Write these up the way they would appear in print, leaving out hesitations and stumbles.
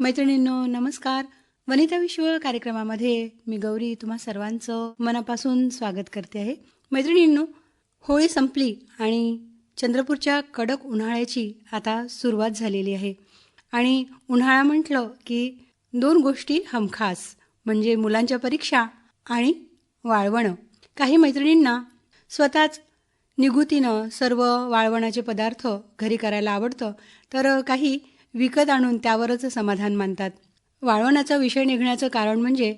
मैत्रिणींनो नमस्कार. वनिता विश्व कार्यक्रमामध्ये मी गौरी तुम्हा सर्वांचं मनापासून स्वागत करते आहे. मैत्रिणींनो, होळी संपली आणि चंद्रपूरच्या कडक उन्हाळ्याची आता सुरुवात झालेली आहे. आणि उन्हाळा म्हटलं की दोन गोष्टी हमखास, म्हणजे मुलांच्या परीक्षा आणि वाळवणं. काही मैत्रिणींना स्वतःच निगुतीनं सर्व वाळवणाचे पदार्थ घरी करायला आवडतं, तर काही विकत आणून त्यावरच समाधान मानतात. वाळवणाचा विषय निघण्याचं कारण म्हणजे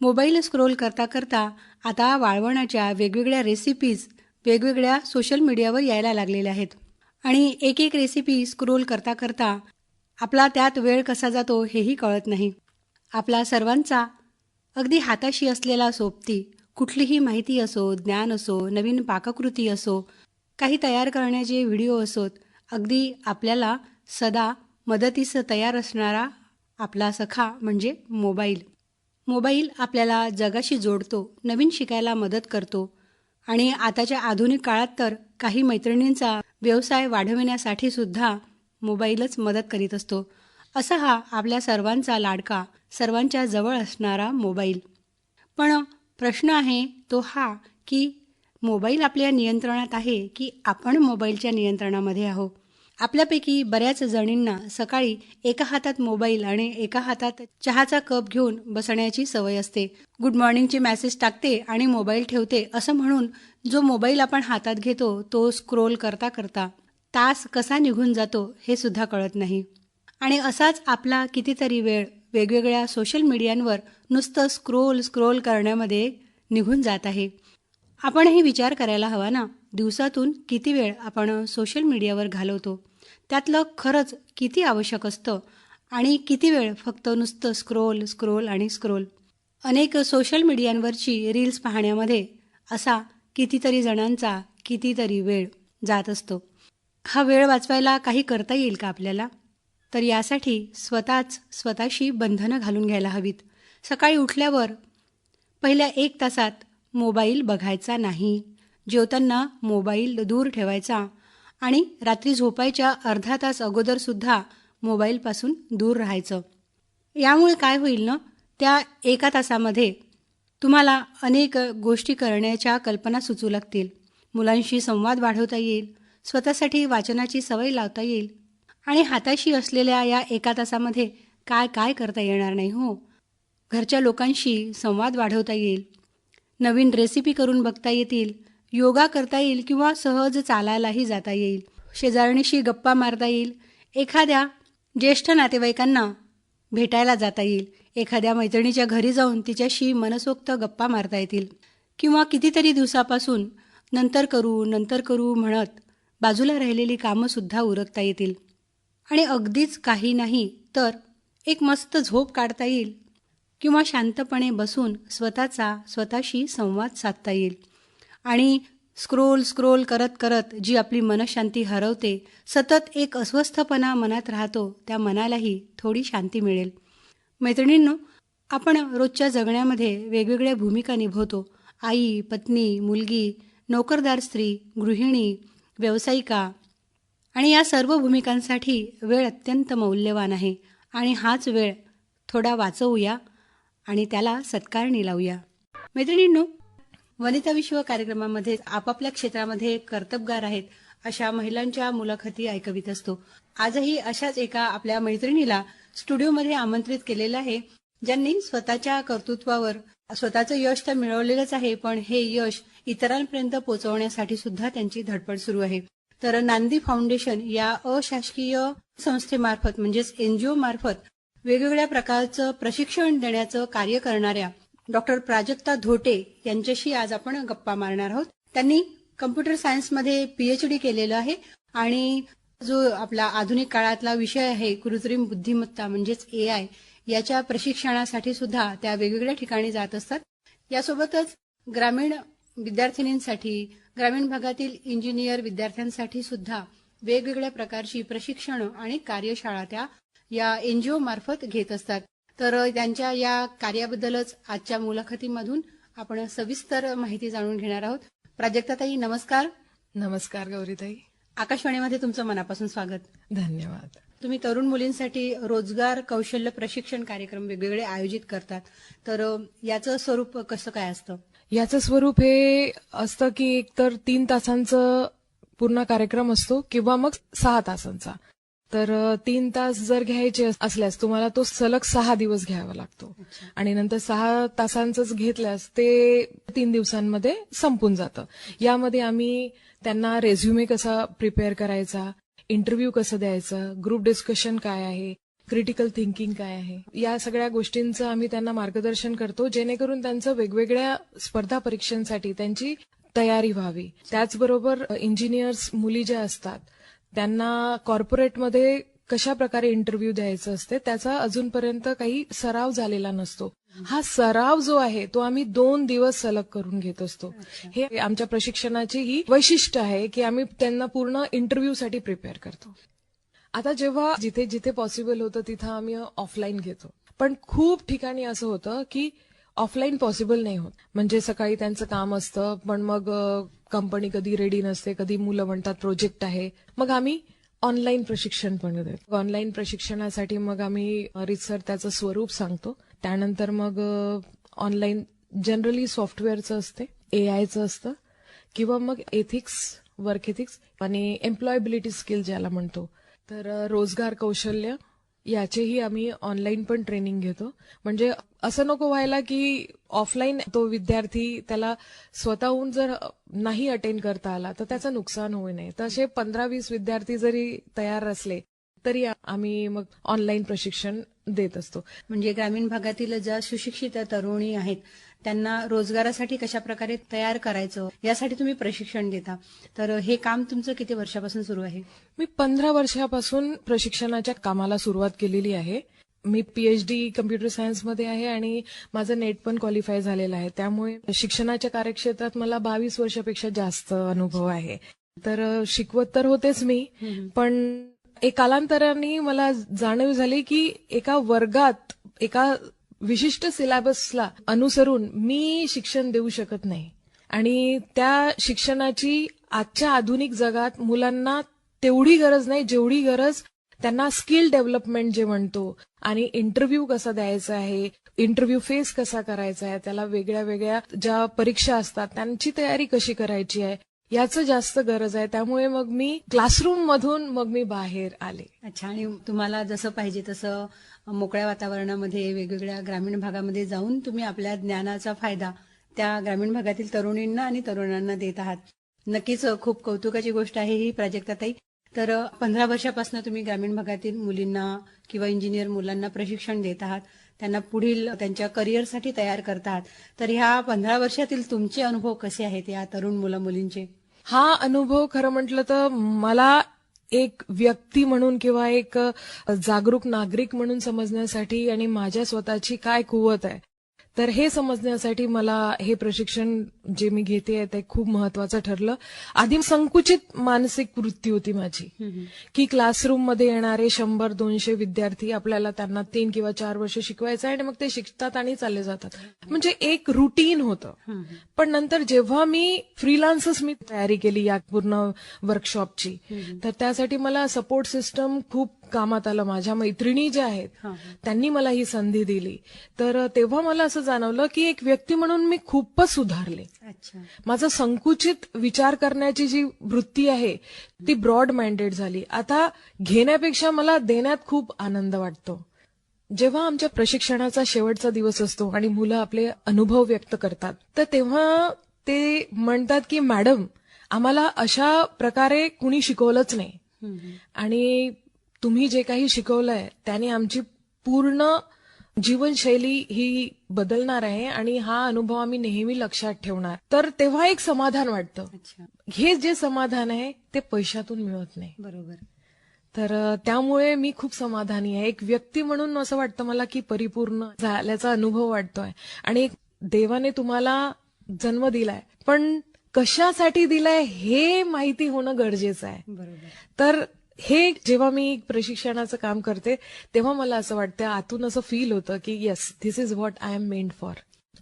मोबाईल स्क्रोल करता करता आता वाळवणाच्या वेगवेगळ्या रेसिपीज वेगवेगळ्या सोशल मीडियावर यायला लागलेल्या आहेत. आणि एक एक रेसिपी स्क्रोल करता करता आपला त्यात वेळ कसा जातो हेही कळत नाही. आपला सर्वांचा अगदी हाताशी असलेला सोबती कुठलीही माहिती असो, ज्ञान असो, नवीन पाककृती असो, काही तयार करण्याचे व्हिडिओ असोत, अगदी आपल्याला सदा मदतीस तयार असणारा आपला सखा म्हणजे मोबाईल. मोबाईल आपल्याला जगाशी जोडतो, नवीन शिकायला मदत करतो आणि आताच्या आधुनिक काळात तर काही मैत्रिणींचा व्यवसाय वाढविण्यासाठी सुद्धा मोबाईलच मदत करीत असतो. असा हा आपल्या सर्वांचा लाडका, सर्वांच्या जवळ असणारा मोबाईल. पण प्रश्न आहे तो हा की मोबाईल आपल्या नियंत्रणात आहे की आपण मोबाईलच्या नियंत्रणामध्ये आहोत. आपल्यापैकी बऱ्याच जणींना सकाळी एका हातात मोबाईल आणि एका हातात चहाचा कप घेऊन बसण्याची सवय असते. गुड मॉर्निंगचे मेसेज टाकते आणि मोबाईल ठेवते असं म्हणून जो मोबाईल आपण हातात घेतो तो स्क्रोल करता करता तास कसा निघून जातो हे सुद्धा कळत नाही. आणि असाच आपला कितीतरी वेळ वेगवेगळ्या सोशल मीडियांवर नुसतं स्क्रोल करण्यामध्ये निघून जात आहे. आपणही विचार करायला हवा ना, दिवसातून किती वेळ आपण सोशल मीडियावर घालवतो, त्यातलं खरंच किती आवश्यक असतं आणि किती वेळ फक्त नुसतं स्क्रोल. अनेक सोशल मीडियांवरची रील्स पाहण्यामध्ये असा कितीतरी जणांचा कितीतरी वेळ जात असतो. हा वेळ वाचवायला काही करता येईल का आपल्याला? तर यासाठी स्वतःशी बंधनं घालून घ्यायला हवीत. सकाळी उठल्यावर पहिल्या 1 तासात मोबाईल बघायचा नाही, जेवताना मोबाईल दूर ठेवायचा आणि रात्री झोपायच्या अर्धा तास अगोदरसुद्धा मोबाईलपासून दूर राहायचं. यामुळे काय होईल ना, त्या 1 तासामध्ये तुम्हाला अनेक गोष्टी करण्याच्या कल्पना सुचू लागतील. मुलांशी संवाद वाढवता येईल, स्वतःसाठी वाचनाची सवय लावता येईल आणि हाताशी असलेल्या या 1 तासामध्ये काय करता येणार नाही हो. घरच्या लोकांशी संवाद वाढवता येईल, नवीन रेसिपी करून बघता येतील, योगा करता येईल किंवा सहज चालायलाही जाता येईल, शेजारणीशी गप्पा मारता येईल, एखाद्या ज्येष्ठ नातेवाईकांना भेटायला जाता येईल, एखाद्या मैत्रिणीच्या घरी जाऊन तिच्याशी मनसोक्त गप्पा मारता येतील किंवा कितीतरी दिवसापासून नंतर करू म्हणत बाजूला राहिलेली कामंसुद्धा उरकता येतील. आणि अगदीच काही नाही तर एक मस्त झोप काढता येईल किंवा शांतपणे बसून स्वतःशी संवाद साधता येईल. आणि स्क्रोल करत जी आपली मनशांती हरवते, सतत एक अस्वस्थपणा मनात राहतो, त्या मनालाही थोडी शांती मिळेल. मैत्रिणींनो, आपण रोजच्या जगण्यामध्ये वेगवेगळ्या भूमिका निभवतो. आई, पत्नी, मुलगी, नोकरदार स्त्री, गृहिणी, व्यावसायिका. आणि या सर्व भूमिकांसाठी वेळ अत्यंत मौल्यवान आहे आणि हाच वेळ थोडा वाचवूया आणि त्याला सत्कारणी लावूया. मैत्रिणींनो, वनिता विश्व कार्यक्रमामध्ये आपापल्या क्षेत्रामध्ये कर्तबगार आहेत अशा महिलांच्या मुलाखती ऐकवीत असतो. आजही अशाच एका आपल्या मैत्रिणीला स्टुडिओमध्ये आमंत्रित केलेलं आहे, ज्यांनी स्वतःच्या कर्तृत्वावर स्वतःचं यश तर मिळवलेलंच आहे, पण हे यश इतरांपर्यंत पोहोचवण्यासाठी सुद्धा त्यांची धडपड सुरू आहे. तर नांदी फाउंडेशन या अशासकीय संस्थेमार्फत म्हणजेच NGO मार्फत वेगवेगळ्या प्रकारचं प्रशिक्षण देण्याचं कार्य करणाऱ्या डॉक्टर प्राजक्ता धोटे यांच्याशी आज आपण गप्पा मारणार आहोत. त्यांनी कम्प्युटर सायन्समध्ये PhD केलेलं आहे आणि जो आपला आधुनिक काळातला विषय आहे कृत्रिम बुद्धिमत्ता म्हणजेच AI, याच्या प्रशिक्षणासाठी सुद्धा त्या वेगवेगळ्या ठिकाणी जात असतात. यासोबतच ग्रामीण विद्यार्थिनींसाठी, ग्रामीण भागातील इंजिनियर विद्यार्थ्यांसाठी सुद्धा वेगवेगळ्या प्रकारची प्रशिक्षण आणि कार्यशाळा त्या या NGO मार्फत घेत असतात. तर त्यांच्या या कार्याबद्दलच आजच्या मुलाखतीमधून आपण सविस्तर माहिती जाणून घेणार आहोत. प्राजक्ताताई, नमस्कार. नमस्कार गौरीताई. आकाशवाणीमध्ये तुमचं मनापासून स्वागत. धन्यवाद. तुम्ही तरुण मुलींसाठी रोजगार कौशल्य प्रशिक्षण कार्यक्रम वेगवेगळे आयोजित करतात, तर याचं स्वरूप कसं काय असतं? याचं स्वरूप हे असतं की एकतर 3 तासांचं पूर्ण कार्यक्रम असतो किंवा मग 6 तासांचा. तर 3 तास जर घ्यायचे असल्यास तुम्हाला तो सलग 6 दिवस घ्यावा लागतो आणि नंतर 6 तासांचंच घेतल्यास ते 3 दिवसांमध्ये संपून जातं. यामध्ये आम्ही त्यांना रेझ्युमे कसा प्रिपेअर करायचा, इंटरव्ह्यू कसं द्यायचं, ग्रुप डिस्कशन काय आहे, क्रिटिकल थिंकिंग काय आहे, या सगळ्या गोष्टींचं आम्ही त्यांना मार्गदर्शन करतो, जेणेकरून त्यांचं वेगवेगळ्या स्पर्धा परीक्षांसाठी त्यांची तयारी व्हावी. त्याचबरोबर इंजिनियर्स मुली ज्या असतात त्यांना कॉर्पोरेटमध्ये कशा प्रकारे इंटरव्ह्यू द्यायचं असते त्याचा अजूनपर्यंत काही सराव झालेला नसतो. हा सराव जो आहे तो आम्ही 2 दिवस सलग करून घेत असतो. हे आमच्या प्रशिक्षणाची ही वैशिष्ट्य आहे की आम्ही त्यांना पूर्ण इंटरव्ह्यूसाठी प्रिपेअर करतो. आता जेव्हा जिथे जिथे पॉसिबल होतं तिथं आम्ही ऑफलाईन घेतो, पण खूप ठिकाणी असं होतं की ऑफलाईन पॉसिबल नाही होत. म्हणजे सकाळी त्यांचं काम असतं, पण मग कंपनी कधी रेडी नसते, कधी मुलं म्हणतात प्रोजेक्ट आहे, मग आम्ही ऑनलाईन प्रशिक्षण पण देतो. ऑनलाईन प्रशिक्षणासाठी मग आम्ही रीतसर त्याचं स्वरूप सांगतो. त्यानंतर मग ऑनलाईन जनरली सॉफ्टवेअरचं असते, एआयचं असतं किंवा मग एथिक्स, वर्क एथिक्स आणि एम्प्लॉयबिलिटी स्किल ज्याला म्हणतो. तर रोजगार कौशल्य याचेही आम्ही ऑनलाईन पण ट्रेनिंग घेतो. म्हणजे असं नको व्हायला की ऑफलाईन तो विद्यार्थी त्याला स्वतःहून जर नाही अटेंड करता आला तर त्याचं नुकसान होऊ नये. तसे 15-20 विद्यार्थी जरी तयार असले तरी आम्ही मग ऑनलाईन प्रशिक्षण देत असतो. म्हणजे ग्रामीण भागातील ज्या सुशिक्षित तरुणी आहेत त्यांना रोजगारासाठी कशा प्रकारे तयार करायचं यासाठी तुम्ही प्रशिक्षण देता. तर हे काम तुमचं किती वर्षापासून सुरू आहे? मी 15 वर्षापासून प्रशिक्षणाच्या कामाला सुरुवात केलेली आहे. मी पीएचडी कम्प्युटर सायन्समध्ये आहे आणि माझं नेट पण क्वालिफाय झालेलं आहे. त्यामुळे शिक्षणाच्या कार्यक्षेत्रात मला 22 वर्षापेक्षा जास्त अनुभव आहे. तर शिकवत तर होतेच मी, पण एक कालांतराने मला जाणीव झाली की एका वर्गात एका विशिष्ट सिलेबसला अनुसरून मी शिक्षण देऊ शकत नाही आणि त्या शिक्षणाची आजच्या आधुनिक जगात मुलांना तेवढी गरज नाही जेवढी गरज त्यांना स्किल डेव्हलपमेंट जे म्हणतो आणि इंटरव्ह्यू कसा द्यायचा आहे, इंटरव्ह्यू फेस कसा करायचा आहे, त्याला वेगळ्या वेगळ्या ज्या परीक्षा असतात त्यांची तयारी कशी करायची आहे याचं जास्त गरज आहे. त्यामुळे मग मी क्लासरूम मधून मग मी बाहेर आले. अच्छा. आणि तुम्हाला जसं पाहिजे तसं मोकळ्या वातावरणामध्ये वेगवेगळ्या ग्रामीण भागामध्ये जाऊन तुम्ही आपल्या ज्ञानाचा फायदा त्या ग्रामीण भागातील तरुणींना आणि तरुणांना देत आहात. नक्कीच खूप कौतुकाची गोष्ट आहे ही प्राजक्ताताई. तर 15 वर्षापासून तुम्ही ग्रामीण भागातील मुलींना किंवा इंजिनियर मुलांना प्रशिक्षण देत आहात, त्यांना पुढील त्यांच्या करिअरसाठी तयार करत आहात. तर ह्या 15 वर्षातील तुमचे अनुभव कसे आहेत या तरुण मुला मुलींचे? हा अनुभव खरं म्हटलं तर मला एक व्यक्ती म्हणून किंवा एक जागरूक नागरिक म्हणून समजण्यासाठी आणि माझ्या स्वतःची काय कुवत आहे तर हे समजण्यासाठी मला हे प्रशिक्षण जे मी घेते ते खूप महत्वाचं ठरलं. आधी संकुचित मानसिक वृत्ती होती माझी की क्लासरूममध्ये येणारे 100-200 विद्यार्थी आपल्याला त्यांना 3 किंवा 4 वर्ष शिकवायचं आणि मग ते शिकतात आणि चालले जातात. म्हणजे एक रुटीन होतं. पण नंतर जेव्हा मी फ्रीलान्सच मी तयारी केली या पूर्ण वर्कशॉपची तर त्यासाठी मला सपोर्ट सिस्टम खूप कामात आलं. माझ्या मैत्रिणी ज्या आहेत त्यांनी मला ही संधी दिली. तर तेव्हा मला असं जाणवलं की एक व्यक्ती म्हणून मी खूपच सुधारले. माझं संकुचित विचार करण्याची जी वृत्ती आहे ती ब्रॉड माइंडेड झाली. आता घेण्यापेक्षा मला देण्यात खूप आनंद वाटतो. जेव्हा आमच्या प्रशिक्षणाचा शेवटचा दिवस असतो आणि मुलं आपले अनुभव व्यक्त करतात तर तेव्हा ते म्हणतात की मॅडम आम्हाला अशा प्रकारे कुणी शिकवलंच नाही आणि तुम्ही जे काही शिकवलंय त्याने आमची पूर्ण जीवनशैली ही बदलणार आहे आणि हा अनुभव आम्ही नेहमी लक्षात ठेवणार. तर तेव्हा एक समाधान वाटतं. हे जे समाधान आहे ते पैशातून मिळत नाही. बरोबर. तर त्यामुळे मी खूप समाधानी आहे. एक व्यक्ती म्हणून असं वाटतं मला की परिपूर्ण झाल्याचा अनुभव वाटतोय. आणि देवाने तुम्हाला जन्म दिलाय पण कशासाठी दिलाय हे माहिती होणं गरजेचं आहे. बरोबर. तर हे जेव्हा मी प्रशिक्षणाचं काम करते तेव्हा मला असं वाटतं आतून असं फील होतं की yes this is what I am meant for.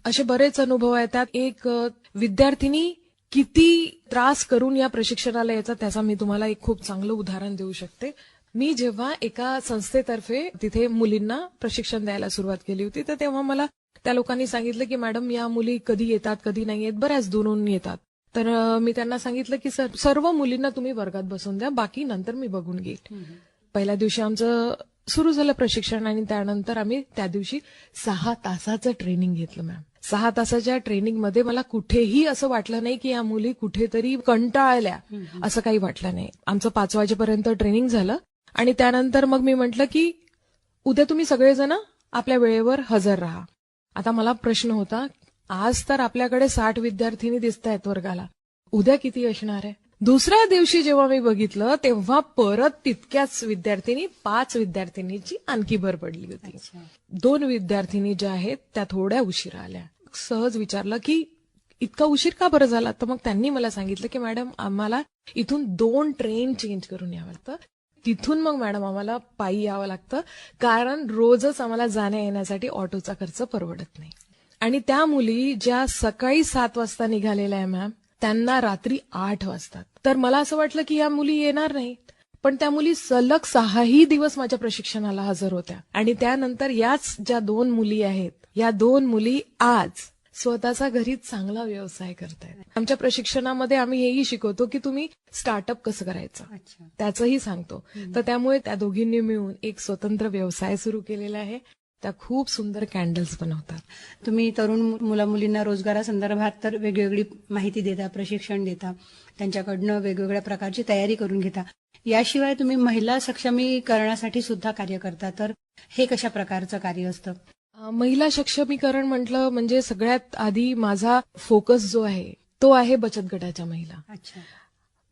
असे बरेच अनुभव आहेत. त्यात एक विद्यार्थिनी किती त्रास करून या प्रशिक्षणाला यायचा त्याचा मी तुम्हाला एक खूप चांगलं उदाहरण देऊ शकते. मी जेव्हा एका संस्थेतर्फे तिथे मुलींना प्रशिक्षण द्यायला सुरुवात केली होती, तर तेव्हा मला त्या लोकांनी सांगितलं की मॅडम या मुली कधी येतात कधी नाही येत, बऱ्याच दुरून येतात. तर मी त्यांना सांगितलं की सर्व मुलींना तुम्ही वर्गात बसवून द्या, बाकी नंतर मी बघून घेईन. पहिल्या दिवशी आमचं सुरू झालं प्रशिक्षण आणि त्यानंतर आम्ही त्या दिवशी 6 तासाचं ट्रेनिंग घेतलं मॅम. 6 तासाच्या ट्रेनिंगमध्ये मला कुठेही असं वाटलं नाही की या मुली कुठेतरी कंटाळल्या, असं काही वाटलं नाही. आमचं 5 वाजेपर्यंत ट्रेनिंग झालं आणि त्यानंतर मग मी म्हटलं की उद्या तुम्ही सगळेजण आपल्या वेळेवर हजर राहा. आता मला प्रश्न होता, आज तर आपल्याकडे 60 विद्यार्थिनी दिसत आहेत वर्गाला, उद्या किती असणार आहे? दुसऱ्या दिवशी जेव्हा मी बघितलं तेव्हा परत तितक्याच विद्यार्थिनी, 5 विद्यार्थिनीची आणखी भर पडली होती. 2 विद्यार्थिनी ज्या आहेत त्या थोड्या उशिरा आल्या. सहज विचारलं की इतका उशीर का बरं झाला? तर मग त्यांनी मला सांगितलं की मॅडम आम्हाला इथून 2 ट्रेन चेंज करून यावं लागतं, तिथून मग मॅडम आम्हाला पायी यावं लागतं, कारण रोजच आम्हाला जाण्या येण्यासाठी ऑटोचा खर्च परवडत नाही. आणि त्या मुली ज्या सकाळी 7 वाजता निघालेल्या आहे मॅम, त्यांना रात्री 8 वाजतात. तर मला असं वाटलं की या मुली येणार नाहीत, पण त्या मुली सलग 6 दिवस माझ्या प्रशिक्षणाला हजर होत्या. आणि त्यानंतर याच ज्या 2 मुली आहेत, या 2 मुली आज स्वतःचा घरी चांगला व्यवसाय करतायत. आमच्या प्रशिक्षणामध्ये आम्ही हेही शिकवतो की तुम्ही स्टार्टअप कसं करायचं, त्याचंही सांगतो. तर त्यामुळे त्या दोघींनी मिळून एक स्वतंत्र व्यवसाय सुरू केलेला आहे. त्या खूप सुंदर कॅन्डल्स बनवतात. तुम्ही तरुण मुला-मुलींना रोजगारासंदर्भात तर वेगवेगळी माहिती देता, प्रशिक्षण देता, त्यांच्याकडनं वेगवेगळ्या प्रकारची तयारी करून घेता. याशिवाय तुम्ही महिला सक्षमीकरणासाठी सुद्धा कार्य करता. तर हे कशा प्रकारचं कार्य असतं? महिला सक्षमीकरण म्हटलं म्हणजे सगळ्यात आधी माझा फोकस जो आहे तो आहे बचत गटाच्या महिला. अच्छा.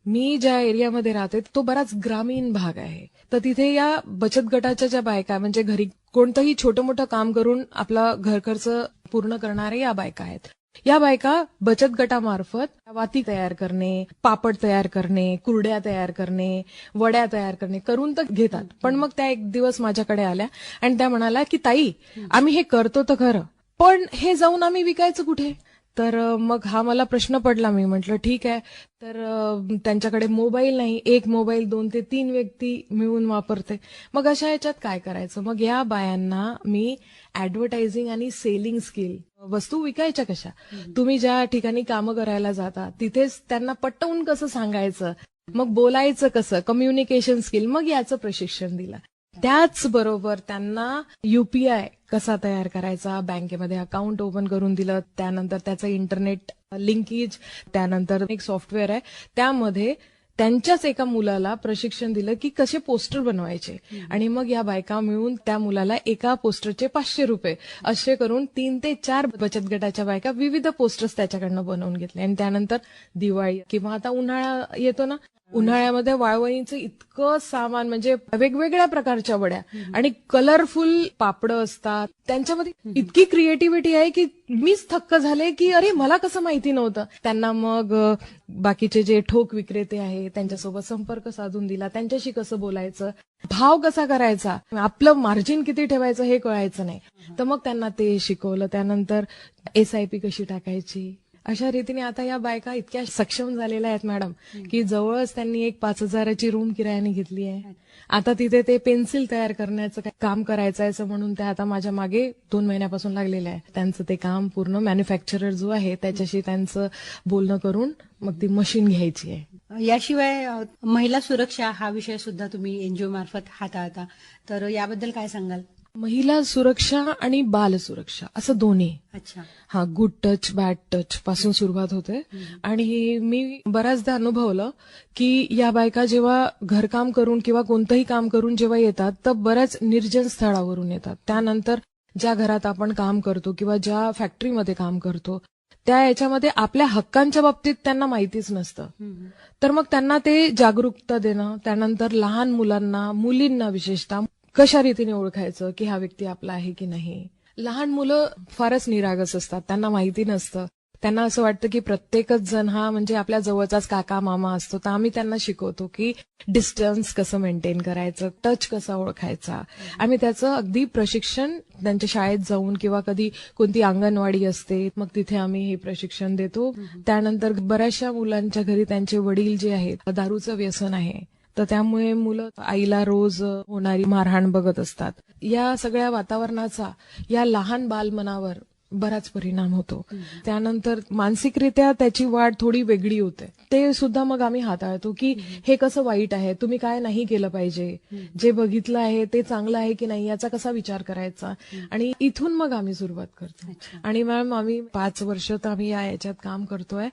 मी ज्या एरियामध्ये राहते तो बराच ग्रामीण भाग आहे. तर तिथे या बचत गटाच्या ज्या बायका, म्हणजे घरी कोणतंही छोटं मोठं काम करून आपला घर खर्च पूर्ण करणारे या बायका आहेत. या बायका बचत गटामार्फत वाती तयार करणे, पापड तयार करणे, कुरड्या तयार करणे, वड्या तयार करणे करून तर घेतात. पण मग त्या एक दिवस माझ्याकडे आल्या आणि त्या म्हणाल्या की ताई, आम्ही हे करतो तर खरं, पण हे जाऊन आम्ही विकायचं कुठे? तर मग हा मला प्रश्न पडला. मी म्हटलं ठीक आहे. तर त्यांच्याकडे मोबाईल नाही, एक मोबाईल 2 ते 3 व्यक्ती मिळून वापरते. मग अशा ह्याच्यात काय करायचं? मग या बायांना मी ऍडव्हर्टायझिंग आणि सेलिंग स्किल, वस्तू विकायच्या कशा, तुम्ही ज्या ठिकाणी कामं करायला जाता तिथेच त्यांना पटवून कसं सांगायचं, मग बोलायचं कसं, कम्युनिकेशन स्किल, मग याचं प्रशिक्षण दिलं. त्याचबरोबर त्यांना युपीआय कसा तयार करायचा, बँकेमध्ये अकाउंट ओपन करून दिलं, त्यानंतर त्याचं इंटरनेट लिंकेज, त्यानंतर एक सॉफ्टवेअर आहे त्यामध्ये त्यांच्याच एका मुलाला प्रशिक्षण दिलं की कसे पोस्टर बनवायचे. आणि मग या बायका मिळून त्या मुलाला एका पोस्टरचे 500 रुपये असे करून 3 ते 4 बचत गटाच्या बायका विविध पोस्टर्स त्याच्याकडनं बनवून घेतले. आणि त्यानंतर दिवाळी किंवा आता उन्हाळा येतो ना, उन्हाळ्यामध्ये वाळवणीचं इतकं सामान, म्हणजे वेगवेगळ्या प्रकारच्या वड्या आणि कलरफुल पापडं असतात, त्यांच्यामध्ये इतकी क्रिएटिव्हिटी आहे की मीच थक्क झाले की अरे मला कसं माहिती नव्हतं. त्यांना मग बाकीचे जे ठोक विक्रेते आहे त्यांच्यासोबत संपर्क साधून दिला, त्यांच्याशी कसं बोलायचं, भाव कसा करायचा, आपलं मार्जिन किती ठेवायचं हे कळायचं नाही. तर मग त्यांना ते शिकवलं. त्यानंतर SIP कशी टाकायची, अशा रीतीने आता या बायका इतक्या सक्षम झालेल्या आहेत मॅडम की जवळच त्यांनी एक 5,000ची रूम किरायाने घेतली आहे. आता तिथे ते पेन्सिल तयार करण्याचं काम करायचं आहे म्हणून त्या आता माझ्या मागे 2 महिन्यापासून लागलेल्या आहे. त्यांचं ते काम पूर्ण मॅन्युफॅक्चरर जो आहे त्याच्याशी त्यांचं बोलणं करून मग ती मशीन घ्यायची आहे. याशिवाय महिला सुरक्षा हा विषय सुद्धा तुम्ही NGO मार्फत हाताळता. तर याबद्दल काय सांगाल? महिला सुरक्षा आणि बाल सुरक्षा असं दोन्ही. अच्छा. हा, गुड टच बॅड टच पासून सुरुवात होते. आणि मी बऱ्याचदा अनुभवलं की या बायका जेव्हा घरकाम करून किंवा कोणतंही काम करून जेव्हा येतात तर बऱ्याच निर्जन स्थळावरून येतात. त्यानंतर ज्या घरात आपण काम करतो किंवा ज्या फॅक्टरीमध्ये काम करतो त्या याच्यामध्ये आपल्या हक्कांच्या बाबतीत त्यांना माहितीच नसतं. तर मग त्यांना ते जागरूकता देणं, त्यानंतर लहान मुलांना, मुलींना विशेषतः कशा रीतीने ओळखायचं की हा व्यक्ती आपला आहे की नाही. लहान मुलं फारच निरागस असतात, त्यांना माहिती नसतं. त्यांना असं वाटतं की प्रत्येकच जण हा म्हणजे आपल्या जवळचाच काका मामा असतो. तर आम्ही त्यांना शिकवतो की डिस्टन्स कसं मेंटेन करायचं, टच कसा ओळखायचा. आम्ही त्याचं अगदी प्रशिक्षण त्यांच्या शाळेत जाऊन किंवा कधी कोणती अंगणवाडी असते मग तिथे आम्ही हे प्रशिक्षण देतो. त्यानंतर बऱ्याचशा मुलांच्या घरी त्यांचे वडील जे आहेत दारूचं व्यसन आहे, तर त्यामुळे मुलं आईला रोज होणारी मारहाण बघत असतात. या सगळ्या वातावरणाचा या लहान बालमनावर बराच परिणाम होतो. त्यानंतर मानसिकरित्या त्याची वाढ थोडी वेगळी होते. ते सुद्धा मग आम्ही हाताळतो की हे कसं वाईट आहे, तुम्ही काय नाही केलं पाहिजे, जे बघितलं आहे ते चांगलं आहे की नाही याचा कसा विचार करायचा, आणि इथून मग आम्ही सुरुवात करतो. आणि मॅम आम्ही 5 वर्ष तर आम्ही याच्यात काम करतोय.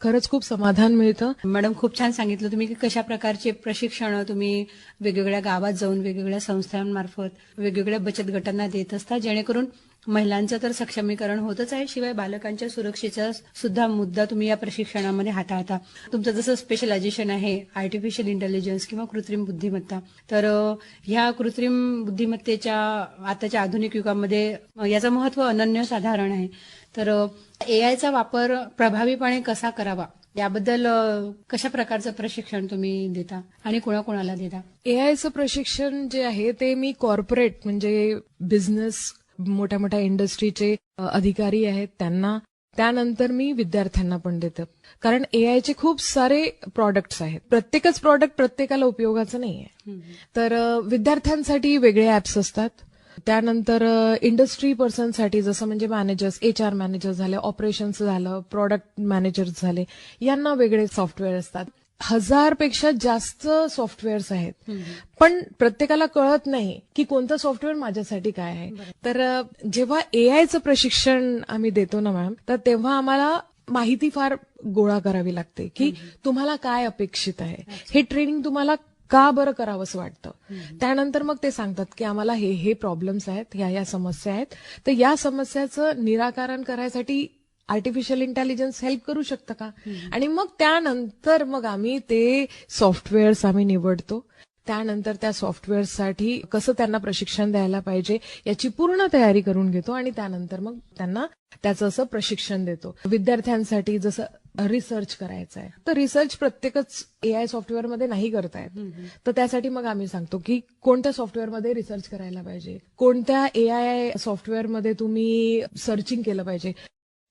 खरंच खूप समाधान मिळतं. मॅडम, खूप छान सांगितलं तुम्ही की कशा प्रकारचे प्रशिक्षण तुम्ही वेगवेगळ्या गावात जाऊन वेगवेगळ्या संस्थांमार्फत वेगवेगळ्या बचत गटांना देत असता, जेणेकरून महिलांचं तर सक्षमीकरण होतच आहे, शिवाय बालकांच्या सुरक्षेचा सुद्धा मुद्दा तुम्ही या प्रशिक्षणामध्ये हाताळता. तुमचं जसं स्पेशलायझेशन आहे आर्टिफिशियल इंटेलिजन्स किंवा कृत्रिम बुद्धिमत्ता, तर ह्या कृत्रिम बुद्धिमत्तेच्या आताच्या आधुनिक युगामध्ये याचं महत्व अनन्यसाधारण आहे. तर एआयचा वापर प्रभावीपणे कसा करावा याबद्दल कशा प्रकारचं प्रशिक्षण तुम्ही देता आणि कोणाकोणाला देता? एआयचं प्रशिक्षण जे आहे ते मी कॉर्पोरेट म्हणजे बिझनेस, मोठ्या मोठ्या इंडस्ट्रीचे अधिकारी आहेत त्यांना, त्यानंतर मी विद्यार्थ्यांना पण देते. कारण एआयचे खूप सारे प्रॉडक्ट्स आहेत, प्रत्येकच प्रॉडक्ट प्रत्येकाला उपयोगाचं नाहीये. तर विद्यार्थ्यांसाठी वेगळे ऍप्स असतात. त्यानंतर इंडस्ट्री पर्सनसाठी जसं म्हणजे मॅनेजर्स, HR मॅनेजर झाले, ऑपरेशन्स झालं, प्रॉडक्ट मॅनेजर्स झाले, यांना वेगळे सॉफ्टवेअर असतात. 1000 पेक्षा जास्त सॉफ्टवेअर्स आहेत, पण प्रत्येकाला कळत नाही की कोणतं सॉफ्टवेअर माझ्यासाठी काय आहे. तर जेव्हा एआयचं प्रशिक्षण आम्ही देतो ना मॅम, तर तेव्हा आम्हाला माहिती फार गोळा करावी लागते की तुम्हाला काय अपेक्षित आहे, हे ट्रेनिंग तुम्हाला का बरं करावंसं वाटतं. त्यानंतर मग ते सांगतात की आम्हाला हे प्रॉब्लेम्स आहेत, ह्या समस्या आहेत, तर या समस्याचं निराकरण करायसाठी आर्टिफिशियल इंटेलिजन्स हेल्प करू शकतं का. आणि मग त्यानंतर मग आम्ही ते सॉफ्टवेअर्स आम्ही निवडतो. त्यानंतर त्या सॉफ्टवेअरसाठी कसं त्यांना प्रशिक्षण द्यायला पाहिजे याची पूर्ण तयारी करून घेतो, आणि त्यानंतर मग त्यांना त्याचं असं प्रशिक्षण देतो. विद्यार्थ्यांसाठी जसं रिसर्च करायचा आहे, तर रिसर्च प्रत्येकच एआय सॉफ्टवेअरमध्ये नाही करतायत, तर त्यासाठी मग आम्ही सांगतो की कोणत्या सॉफ्टवेअरमध्ये रिसर्च करायला पाहिजे, कोणत्या एआय सॉफ्टवेअरमध्ये तुम्ही सर्चिंग केलं पाहिजे.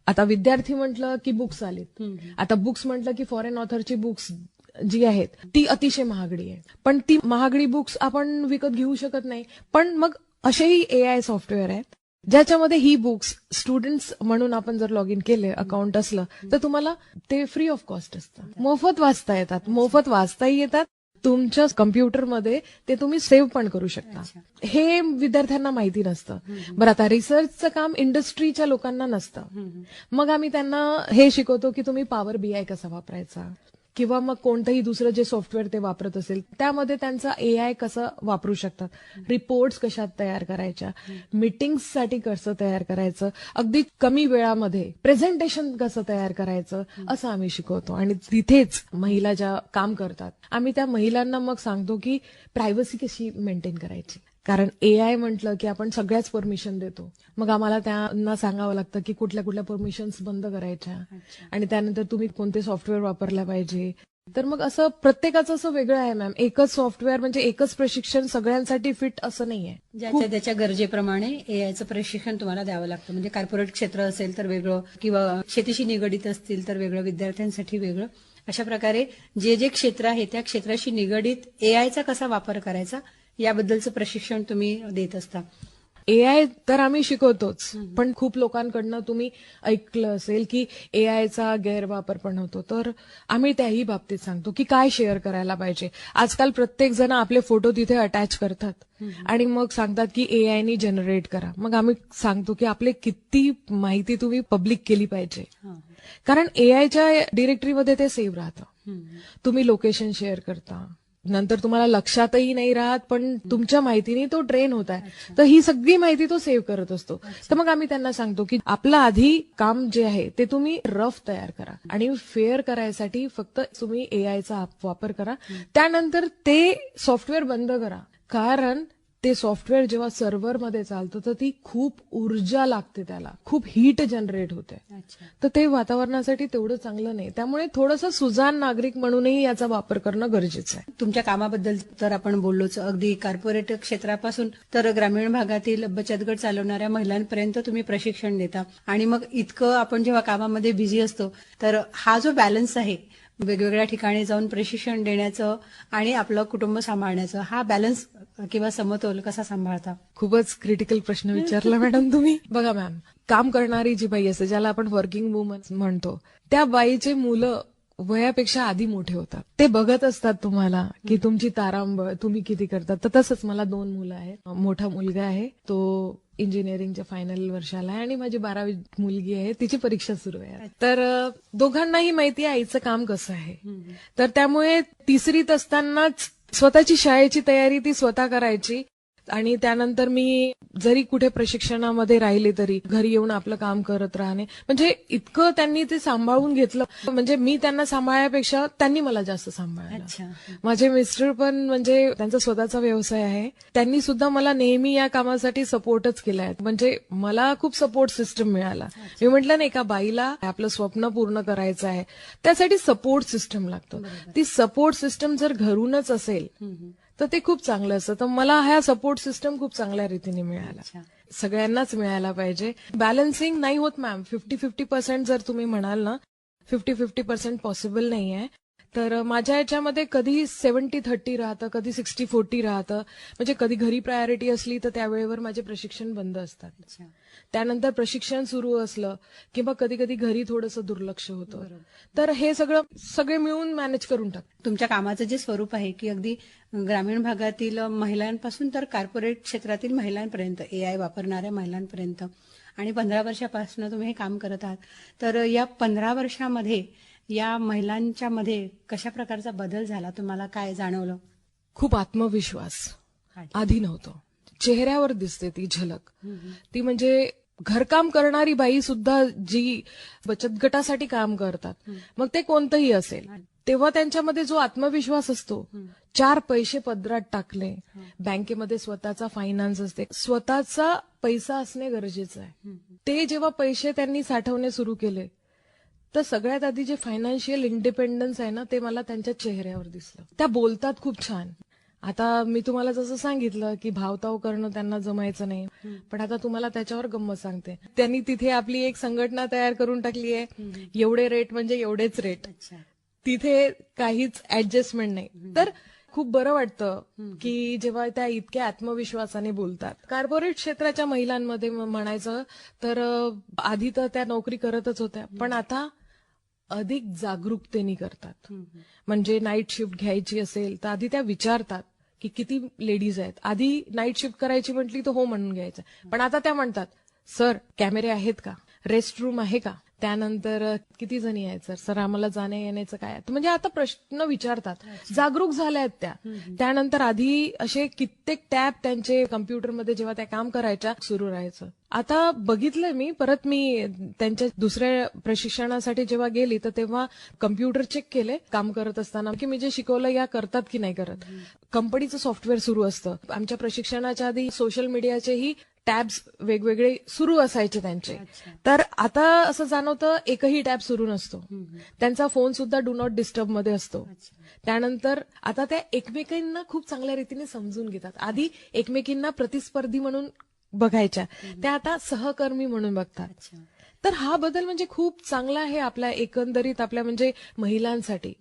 आता विद्यार्थी म्हटलं की बुक्स आलीत, आता बुक्स म्हटलं की फॉरेन ऑथरची बुक्स जी आहेत ती अतिशय महागडी आहे, पण ती महागडी बुक्स आपण विकत घेऊ शकत नाही. पण मग असेही एआय सॉफ्टवेअर आहेत ज्याच्यामध्ये ही बुक्स स्टुडंट्स म्हणून आपण जर लॉग इन केले, अकाउंट असलं, तर तुम्हाला ते फ्री ऑफ कॉस्ट असतं, मोफत वाचता येतात, मोफत वाचताही येतात. तुमच्या कम्प्युटरमध्ये ते तुम्ही सेव्ह पण करू शकता. हे विद्यार्थ्यांना माहिती नसतं. बरं, आता रिसर्चचं काम इंडस्ट्रीच्या लोकांना नसतं, मग आम्ही त्यांना हे शिकवतो की तुम्ही पॉवर BI कसा वापरायचा, किंवा मग कोणतंही दुसरं जे सॉफ्टवेअर ते वापरत असेल त्यामध्ये त्यांचा एआय कसं वापरू शकतात, रिपोर्ट्स कशात तयार करायच्या, मीटिंग्ससाठी कसं तयार करायचं, अगदी कमी वेळामध्ये प्रेझेंटेशन कसं तयार करायचं, असं आम्ही शिकवतो. आणि तिथेच महिला ज्या काम करतात, आम्ही त्या महिलांना मग सांगतो की प्रायव्हसी कशी मेंटेन करायची. कारण एआय म्हटलं की आपण सगळ्याच परमिशन देतो, मग आम्हाला त्यांना सांगावं लागतं की कुठल्या कुठल्या परमिशन्स बंद करायच्या, आणि त्यानंतर तुम्ही कोणते सॉफ्टवेअर वापरला पाहिजे. तर मग असं प्रत्येकाचं असं वेगळं आहे मॅम. एकच सॉफ्टवेअर म्हणजे एकच प्रशिक्षण सगळ्यांसाठी फिट असं नाहीये. ज्याच्या त्याच्या गरजेप्रमाणे एआयचं प्रशिक्षण तुम्हाला द्यावं लागतं. म्हणजे कॉर्पोरेट क्षेत्र असेल तर वेगळं, किंवा शेतीशी निगडीत असतील तर वेगळं, विद्यार्थ्यांसाठी वेगळं. अशा प्रकारे जे जे क्षेत्र आहे त्या क्षेत्राशी निगडीत एआयचा कसा वापर करायचा याबद्दलचं प्रशिक्षण तुम्ही देत असता. एआय तर आम्ही शिकवतोच, पण खूप लोकांकडनं तुम्ही ऐकलं असेल की एआयचा गैरवापर पण होतो, तर आम्ही त्याही बाबतीत सांगतो की काय शेअर करायला पाहिजे. आजकाल प्रत्येक जण आपले फोटो तिथे अटॅच करतात आणि मग सांगतात की एआयनी जनरेट करा. मग आम्ही सांगतो की आपले किती माहिती तुम्ही पब्लिक केली पाहिजे, कारण एआयच्या डिरेक्टरीमध्ये ते सेव्ह राहतं. तुम्ही लोकेशन शेअर करता, नंतर तुम्हाला लक्षातही नाही राहत, पण तुमच्या माहितीने तो ट्रेन होत आहे, तर ही सगळी माहिती तो सेव्ह करत असतो. तर मग आम्ही त्यांना सांगतो की आपलं आधी काम जे आहे ते तुम्ही रफ तयार करा, आणि फेअर करायसाठी फक्त तुम्ही एआयचा वापर करा. त्यानंतर ते सॉफ्टवेअर बंद करा, कारण ते सॉफ्टवेअर जेव्हा सर्व्हरमध्ये चालतं तर ती खूप ऊर्जा लागते, त्याला खूप हीट जनरेट होते, तर ते वातावरणासाठी तेवढं चांगलं नाही. त्यामुळे थोडंसं सुजाण नागरिक म्हणूनही याचा वापर करणं गरजेचं आहे. तुमच्या कामाबद्दल तर आपण बोललोच, अगदी कॉर्पोरेट क्षेत्रापासून तर ग्रामीण भागातील बचत गट चालवणाऱ्या महिलांपर्यंत तुम्ही प्रशिक्षण देता. आणि मग इतकं आपण जेव्हा कामामध्ये बिझी असतो तर हा जो बॅलन्स आहे, वेगवेगळ्या ठिकाणी जाऊन प्रशिक्षण देण्याचं आणि आपलं कुटुंब सांभाळण्याचं, हा बॅलन्स किंवा समतोल कसा सांभाळता? खूपच क्रिटिकल प्रश्न विचारला मॅडम तुम्ही. बघा मॅम, काम करणारी जी बाई असते, ज्याला आपण वर्किंग वुमन म्हणतो, त्या बाईचे मुलं वयापेक्षा आधी मोठे होतात. ते बघत असतात तुम्हाला की तुमची तारांबळ तुम्ही किती करतात. तर तसंच मला 2 मुलं आहेत. मोठा मुलगा आहे, तो इंजिनिअरिंगच्या फायनल वर्षाला आहे, आणि माझी 12वी मुलगी आहे, तिची परीक्षा सुरू आहे. तर दोघांनाही माहिती आहे आईचं काम कसं आहे. तर त्यामुळे तिसरीत असतानाच स्वतःची शाळेची तयारी ती स्वतः करायची, आणि त्यानंतर मी जरी कुठे प्रशिक्षणामध्ये राहिले तरी घरी येऊन आपलं काम करत राहणे. म्हणजे इतकं त्यांनी ते सांभाळून घेतलं, म्हणजे मी त्यांना सांभाळण्यापेक्षा त्यांनी मला जास्त सांभाळलं. माझे मिस्टर पण, म्हणजे त्यांचा स्वतःचा व्यवसाय आहे, त्यांनी सुद्धा मला नेहमी या कामासाठी सपोर्टच केलाय. म्हणजे मला खूप सपोर्ट सिस्टम मिळाला. मी म्हटलं नाही का, बाईला आपलं स्वप्न पूर्ण करायचं आहे, त्यासाठी सपोर्ट सिस्टम लागतं. ती सपोर्ट सिस्टम जर घरूनच असेल तर ते खूप चांगलं असतं. तर मला हा सपोर्ट सिस्टम खूप चांगल्या रीतीने मिळाला. सगळ्यांनाच मिळायला पाहिजे. बॅलन्सिंग नाही होत मॅम. 50-50% जर तुम्ही म्हणाल ना, 50-50% पॉसिबल नाही आहे. तर माझ्या याच्यामध्ये कधी 70-30 राहतं, कधी 60-40 राहतं. म्हणजे कधी घरी प्रायोरिटी असली तर त्यावेळेवर माझे प्रशिक्षण बंद असतात. त्यानंतर प्रशिक्षण सुरू असलं किंवा कधी कधी घरी थोडंसं दुर्लक्ष होतं. तर हे सगळे मिळून मॅनेज करून टाकतात. तुमच्या कामाचं जे स्वरूप आहे की अगदी ग्रामीण भागातील महिलांपासून तर कॉर्पोरेट क्षेत्रातील महिलांपर्यंत, AI वापरणाऱ्या महिलांपर्यंत, आणि 15 वर्षापासून तुम्ही हे काम करत आहात. तर या 15 वर्षामध्ये या महिलांच्या मध्ये कशा प्रकारचा बदल झाला, तुम्हाला काय जाणवलं? खूप आत्मविश्वास आधी नव्हतं. चेहऱ्यावर दिसते ती झलक. ती म्हणजे घरकाम करणारी बाई सुद्धा जी बचत गटासाठी काम करतात, मग ते कोणतंही असेल, तेव्हा त्यांच्यामध्ये जो आत्मविश्वास असतो, 4 पैसे पदरात टाकले, बँकेमध्ये स्वतःचा फायनान्स असते, स्वतःचा पैसा असणे गरजेचं आहे. ते जेव्हा पैसे त्यांनी साठवणे सुरू केले, तर सगळ्यात आधी जे फायनान्शियल इंडिपेंडन्स आहे ना, ते मला त्यांच्या चेहऱ्यावर दिसलं. त्या बोलतात खूप छान. आता मी तुम्हाला जसं सांगितलं की भावताव करणं त्यांना जमायचं नाही, पण आता तुम्हाला त्याच्यावर गंमत सांगते. त्यांनी तिथे आपली एक संघटना तयार करून टाकली आहे. एवढे रेट म्हणजे एवढेच रेट, तिथे काहीच ऍडजस्टमेंट नाही. तर खूप बरं वाटतं की जेव्हा त्या इतक्या आत्मविश्वासाने बोलतात. कॉर्पोरेट क्षेत्राच्या महिलांमध्ये म्हणायचं तर आधी तर त्या नोकरी करतच होत्या, पण आता अधिक जागरूकतेने करतात. म्हणजे नाईट शिफ्ट घ्यायची असेल तर आधी त्या विचारतात की किती लेडीज आहेत. आधी नाईट शिफ्ट करायची म्हटली तर हो म्हणून घ्यायचं, पण आता त्या म्हणतात, सर कॅमेरे आहेत का, रेस्ट रूम आहे का, त्यानंतर किती जणी आहेत सर, सर आम्हाला जाण्या येण्याचं काय. म्हणजे आता प्रश्न विचारतात, जागरूक झाल्या आहेत त्या. त्यानंतर आधी असे कित्येक टॅब त्यांचे कम्प्युटरमध्ये जेव्हा त्या काम करायच्या सुरू राहायचं. आता बघितलंय मी, परत मी त्यांच्या दुसऱ्या प्रशिक्षणासाठी जेव्हा गेली तर तेव्हा कम्प्युटर चेक केले काम करत असताना की मी जे शिकवलं या करतात की नाही करत. कंपनीचं सॉफ्टवेअर सुरू असतं. आमच्या प्रशिक्षणाच्या आधी सोशल मीडियाचेही टॅब्स वेगवेगळे सुरू असायचे त्यांचे. तर आता असं जाणवतं एकही टॅब सुरू नसतो. त्यांचा फोन सुद्धा डू नॉट डिस्टर्ब मध्ये असतो. त्यानंतर आता त्या एकमेकांना खूप चांगल्या रीतीने समजून घेतात. आधी एकमेकींना प्रतिस्पर्धी म्हणून बघायच्या, त्या आता सहकर्मी म्हणून बघतात. तर हा बदल म्हणजे खूप चांगला आहे आपल्या एकंदरीत आपल्या म्हणजे महिलांसाठी.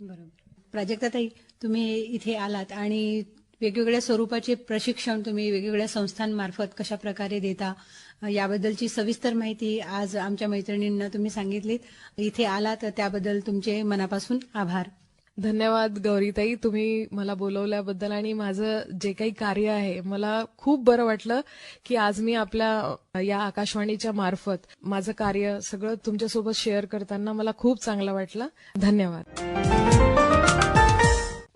प्राजक्ताताई, तुम्ही इथे आलात आणि वेगवेगळ्या स्वरूपाचे प्रशिक्षण तुम्ही वेगवेगळ्या संस्थांमार्फत कशा प्रकारे देता, याबद्दलची सविस्तर माहिती आज आमच्या मैत्रिणींना तुम्ही सांगितलीत. इथे आलात त्याबद्दल तुमचे मनापासून आभार. धन्यवाद गौरीताई, तुम्ही मला बोलवल्याबद्दल. आणि माझं जे काही कार्य आहे, मला खूप बरं वाटलं की आज मी आपल्या या आकाशवाणीच्या मार्फत माझं कार्य सगळं तुमच्यासोबत शेअर करताना मला खूप चांगलं वाटलं. धन्यवाद.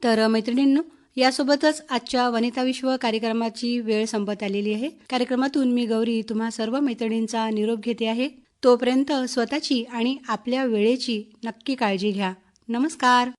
तर मैत्रिणींनो, यासोबतच आजच्या वनिता विश्व कार्यक्रमाची वेळ संपत आलेली आहे. कार्यक्रमातून मी गौरी तुम्हा सर्व मैत्रिणींचा निरोप घेते आहे. तोपर्यंत स्वतःची आणि आपल्या वेळेची नक्की काळजी घ्या. नमस्कार.